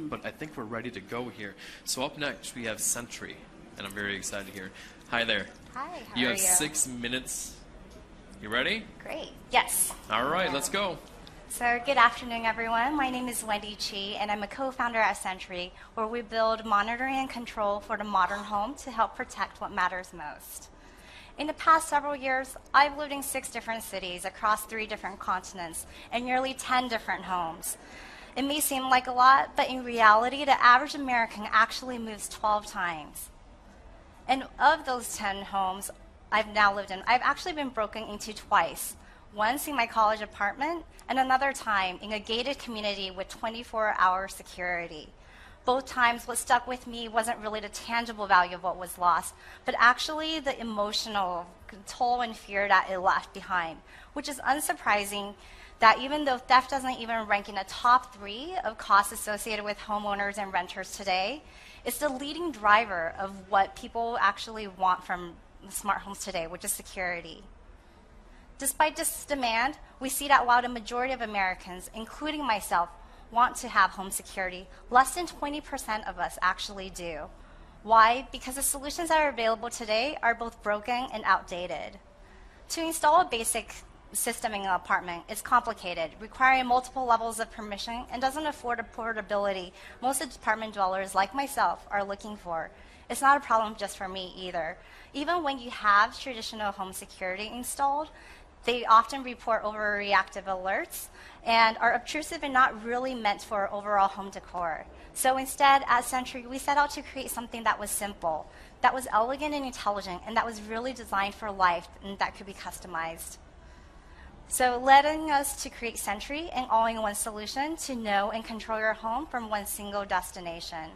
soon, but I think we're ready to go here. So up next, we have Sentri, and I'm very excited here. Hi there. Hi, how You are have you? 6 minutes. You ready? Great. Yes. All right, let's go. So good afternoon, everyone. My name is Wendy Chi, and I'm a co-founder at Sentri, where we build monitoring and control for the modern home to help protect what matters most. In the past several years, I've lived in 6 different cities across 3 different continents and nearly 10 different homes. It may seem like a lot, but in reality, the average American actually moves 12 times. And of those 10 homes I've now lived in, I've actually been broken into twice. Once in my college apartment, and another time in a gated community with 24-hour security. Both times, what stuck with me wasn't really the tangible value of what was lost, but actually the emotional toll and fear that it left behind, which is unsurprising that even though theft doesn't even rank in the top 3 of costs associated with homeowners and renters today, it's the leading driver of what people actually want from smart homes today, which is security. Despite this demand, we see that while the majority of Americans, including myself, want to have home security, less than 20% of us actually do. Why? Because the solutions that are available today are both broken and outdated. To install a basic system in an apartment is complicated, requiring multiple levels of permission, and doesn't afford the portability most apartment dwellers like myself are looking for. It's not a problem just for me either. Even when you have traditional home security installed, they often report overreactive alerts and are obtrusive and not really meant for overall home decor. So instead, at Sentri, we set out to create something that was simple, that was elegant and intelligent, and that was really designed for life and that could be customized. So letting us to create Sentri, an all-in-one solution to know and control your home from one single destination.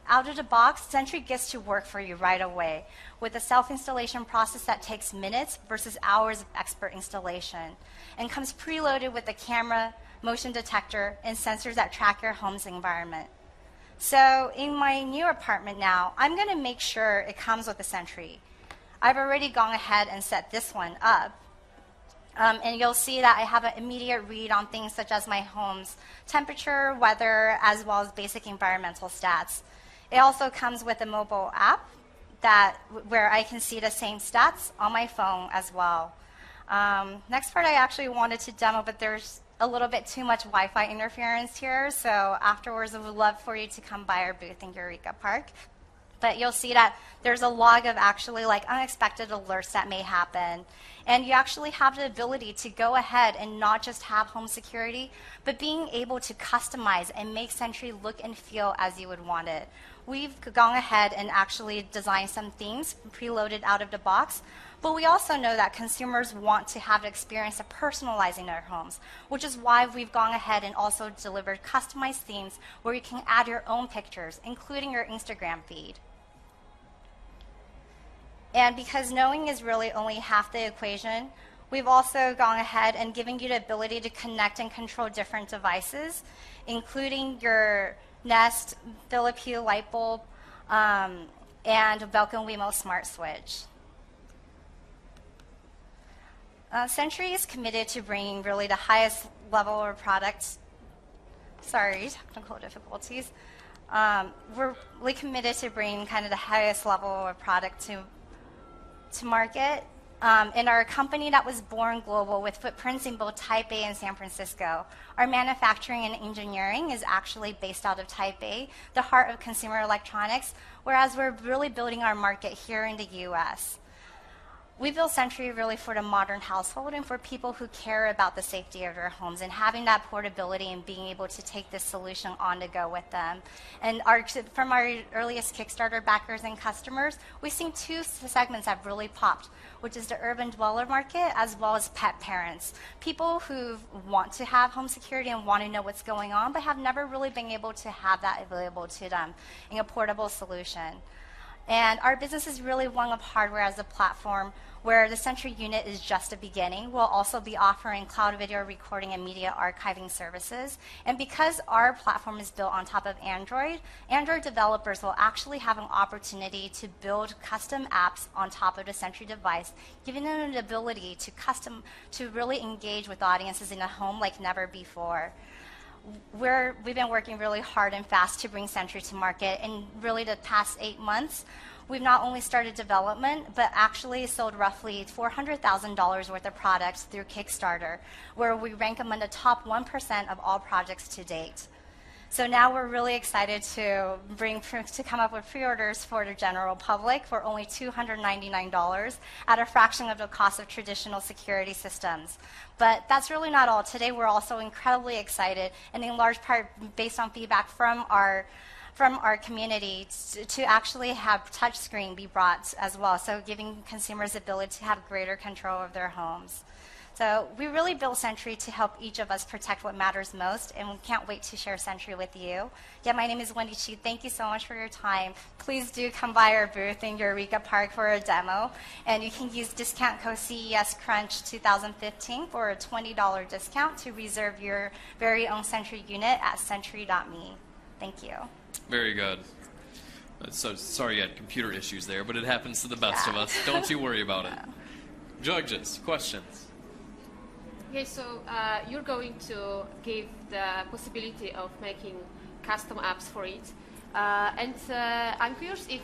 Out of the box, Sentri gets to work for you right away with a self-installation process that takes minutes versus hours of expert installation and comes preloaded with a camera, motion detector, and sensors that track your home's environment. So in my new apartment now, I'm going to make sure it comes with a Sentri. I've already gone ahead and set this one up. And you'll see that I have an immediate read on things such as my home's temperature, weather, as well as basic environmental stats. It also comes with a mobile app where I can see the same stats on my phone as well. Next part I actually wanted to demo, but there's a little bit too much Wi-Fi interference here, so afterwards I would love for you to come by our booth in Eureka Park. But you'll see that there's a log of actually like unexpected alerts that may happen. And you actually have the ability to go ahead and not just have home security, but being able to customize and make Sentri look and feel as you would want it. We've gone ahead and actually designed some themes preloaded out of the box, but we also know that consumers want to have the experience of personalizing their homes, which is why we've gone ahead and also delivered customized themes where you can add your own pictures, including your Instagram feed. And because knowing is really only half the equation, we've also gone ahead and given you the ability to connect and control different devices, including your Nest, Philips Hue light bulb, and Belkin Wemo Smart Switch. Sentri is committed to bringing really the highest level of products. Sorry, technical difficulties. We're really committed to bringing kind of the highest level of product to market. In our company that was born global with footprints in both Taipei and San Francisco. Our manufacturing and engineering is actually based out of Taipei, the heart of consumer electronics, whereas we're really building our market here in the US. We built Sentri really for the modern household and for people who care about the safety of their homes and having that portability and being able to take this solution on to go with them. And from our earliest Kickstarter backers and customers, we've seen 2 segments that really popped, which is the urban dweller market as well as pet parents. People who want to have home security and want to know what's going on, but have never really been able to have that available to them in a portable solution. And our business is really one of hardware as a platform where the Sentri unit is just a beginning. We'll also be offering cloud video recording and media archiving services. And because our platform is built on top of Android developers will actually have an opportunity to build custom apps on top of the Sentri device, giving them the ability to really engage with audiences in a home like never before. we've been working really hard and fast to bring Sentri to market. And really the past 8 months, we've not only started development, but actually sold roughly $400,000 worth of products through Kickstarter, where we rank among the top 1% of all projects to date. So now we're really excited to come up with pre-orders for the general public for only $299 at a fraction of the cost of traditional security systems. But that's really not all. Today we're also incredibly excited, and in large part based on feedback from our community, to actually have touchscreen be brought as well, so giving consumers the ability to have greater control of their homes. So we really built Sentri to help each of us protect what matters most, and we can't wait to share Sentri with you. Yeah, my name is Wendy Chi. Thank you so much for your time. Please do come by our booth in Eureka Park for a demo, and you can use discount code CESCrunch 2015 for a $20 discount to reserve your very own Sentri unit at sentri.me. Thank you. Very good. So sorry you had computer issues there, but it happens to the best of us. Don't you worry about it. Judges, questions? Okay, so you're going to give the possibility of making custom apps for it. And I'm curious if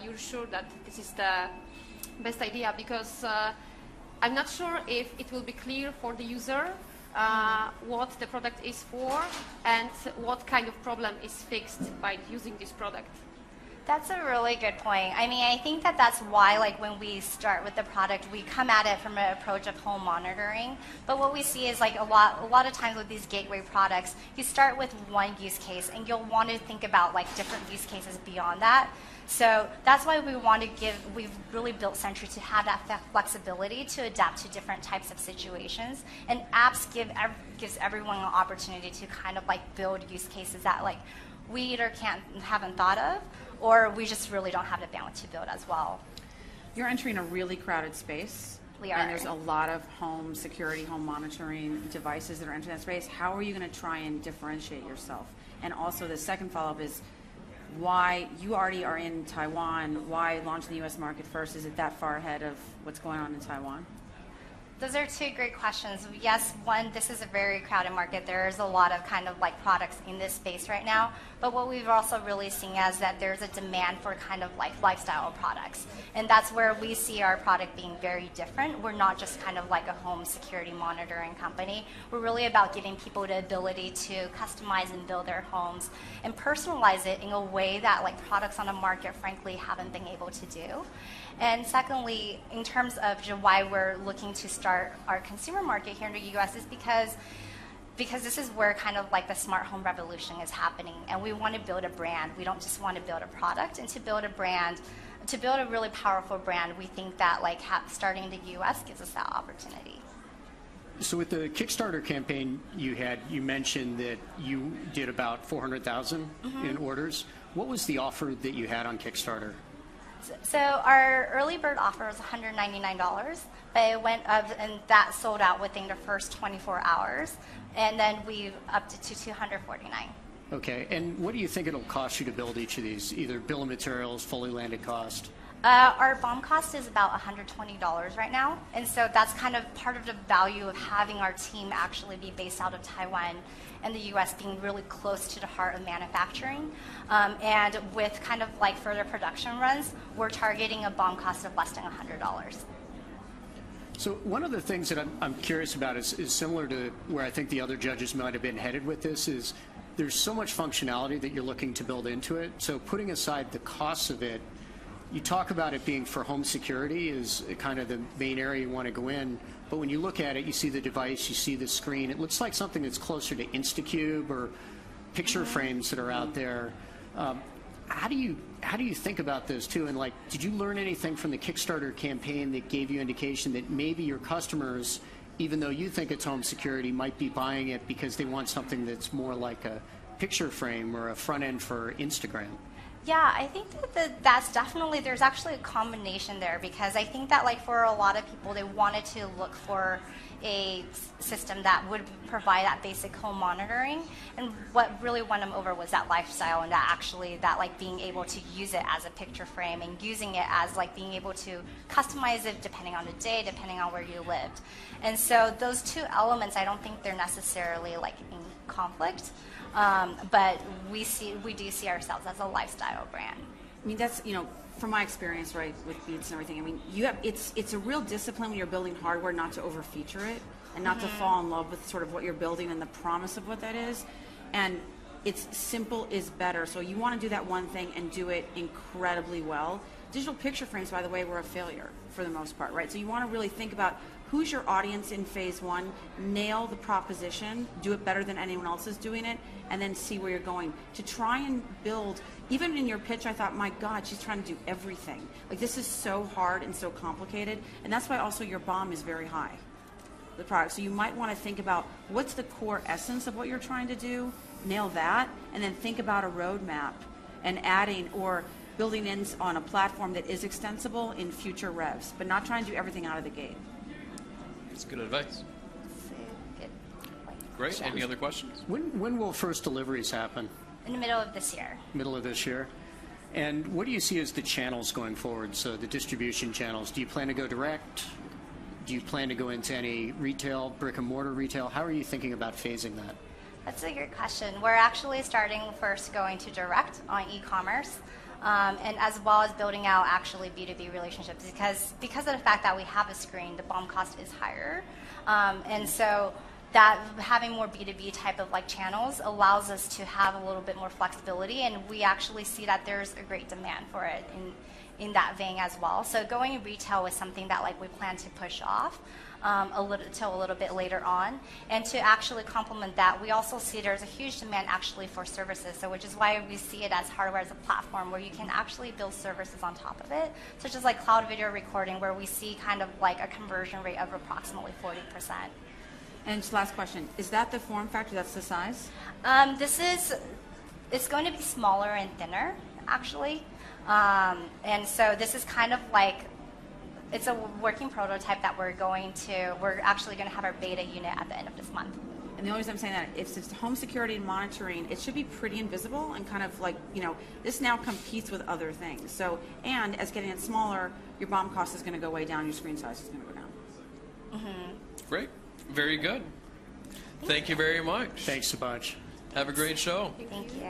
you're sure that this is the best idea, because I'm not sure if it will be clear for the user what the product is for and what kind of problem is fixed by using this product. That's a really good point. I mean, I think that that's why, like, when we start with the product, we come at it from an approach of home monitoring. But what we see is, like, a lot of times with these gateway products, you start with one use case, and you'll want to think about, like, different use cases beyond that. So that's why we've really built Sentri to have that flexibility to adapt to different types of situations. And apps gives everyone an opportunity to kind of, like, build use cases that, like, we either haven't thought of, or we just really don't have the bandwidth to build as well. You're entering a really crowded space. We are. And there's a lot of home security, home monitoring devices that are entering that space. How are you going to try and differentiate yourself? And also the second follow-up is, why you already are in Taiwan, why launch in the US market first? Is it that far ahead of what's going on in Taiwan? Those are two great questions. Yes, one, this is a very crowded market. There's a lot of kind of like products in this space right now. But what we've also really seen is that there's a demand for kind of like lifestyle products. And that's where we see our product being very different. We're not just kind of like a home security monitoring company. We're really about giving people the ability to customize and build their homes and personalize it in a way that like products on the market frankly haven't been able to do. And secondly, in terms of why we're looking to start our consumer market here in the US is because this is where kind of like the smart home revolution is happening, and we want to build a brand. We don't just want to build a product, and to build a brand, to build a really powerful brand, we think that like starting in the US gives us that opportunity. So with the Kickstarter campaign you mentioned that you did about 400,000 in orders. What was the offer that you had on Kickstarter? So our early bird offer was $199, but it went up, and that sold out within the first 24 hours, and then we upped it to $249. Okay, and what do you think it'll cost you to build each of these, either bill of materials, fully landed cost? Our BOM cost is about $120 right now, and so that's kind of part of the value of having our team actually be based out of Taiwan and the US being really close to the heart of manufacturing. And with kind of like further production runs, we're targeting a BOM cost of less than $100. So one of the things that I'm curious about is similar to where I think the other judges might have been headed with this is there's so much functionality that you're looking to build into it. So putting aside the costs of it, you talk about it being for home security is kind of the main area you want to go in. But when you look at it, you see the device, you see the screen. It looks like something that's closer to Instacube or picture frames that are out there. How do you think about those too? And like, did you learn anything from the Kickstarter campaign that gave you indication that maybe your customers, even though you think it's home security, might be buying it because they want something that's more like a picture frame or a front end for Instagram? Yeah, I think that's definitely, there's actually a combination there, because I think that like for a lot of people, they wanted to look for a system that would provide that basic home monitoring, and what really won them over was that lifestyle, and that actually that like being able to use it as a picture frame and using it as like being able to customize it depending on the day, depending on where you lived. And so those two elements, I don't think they're necessarily like conflict. But we do see ourselves as a lifestyle brand. I mean, that's, from my experience, right, with Beats and everything, I mean, it's a real discipline when you're building hardware not to over-feature it and not to fall in love with sort of what you're building and the promise of what that is. And it's simple is better. So you want to do that one thing and do it incredibly well. Digital picture frames, by the way, were a failure for the most part, right? So you want to really think about who's your audience in phase one, nail the proposition, do it better than anyone else is doing it, and then see where you're going. To try and build, even in your pitch, I thought, my God, she's trying to do everything. Like, this is so hard and so complicated, and that's why also your BOM is very high, the product. So you might want to think about what's the core essence of what you're trying to do, nail that, and then think about a roadmap and adding or building in on a platform that is extensible in future revs, but not trying to do everything out of the gate. That's good advice. Great. Any other questions? When will first deliveries happen? In the middle of this year. Middle of this year. And what do you see as the channels going forward? So the distribution channels. Do you plan to go direct? Do you plan to go into any retail, brick and mortar retail? How are you thinking about phasing that? That's a good question. We're actually starting first going to direct on e-commerce. And as well as building out actually B2B relationships because of the fact that we have a screen, the BOM cost is higher. And so that having more B2B type of like channels allows us to have a little bit more flexibility, and we actually see that there's a great demand for it in that vein as well. So going retail is something that like we plan to push off a little bit later on. And to actually complement that, we also see there's a huge demand actually for services, so which is why we see it as hardware as a platform where you can actually build services on top of it, such as like cloud video recording, where we see kind of like a conversion rate of approximately 40%. And just last question, is that the form factor, that's the size? It's going to be smaller and thinner, actually. And so this is kind of like, it's a working prototype that we're actually going to have our beta unit at the end of this month. And the only reason I'm saying that, if it's home security and monitoring, it should be pretty invisible and kind of like, this now competes with other things. So, and as getting it smaller, your BOM cost is going to go way down, your screen size is going to go down. Mm-hmm. Great. Very good. Thank you very much. Thanks a bunch. Have a great show. Thank you.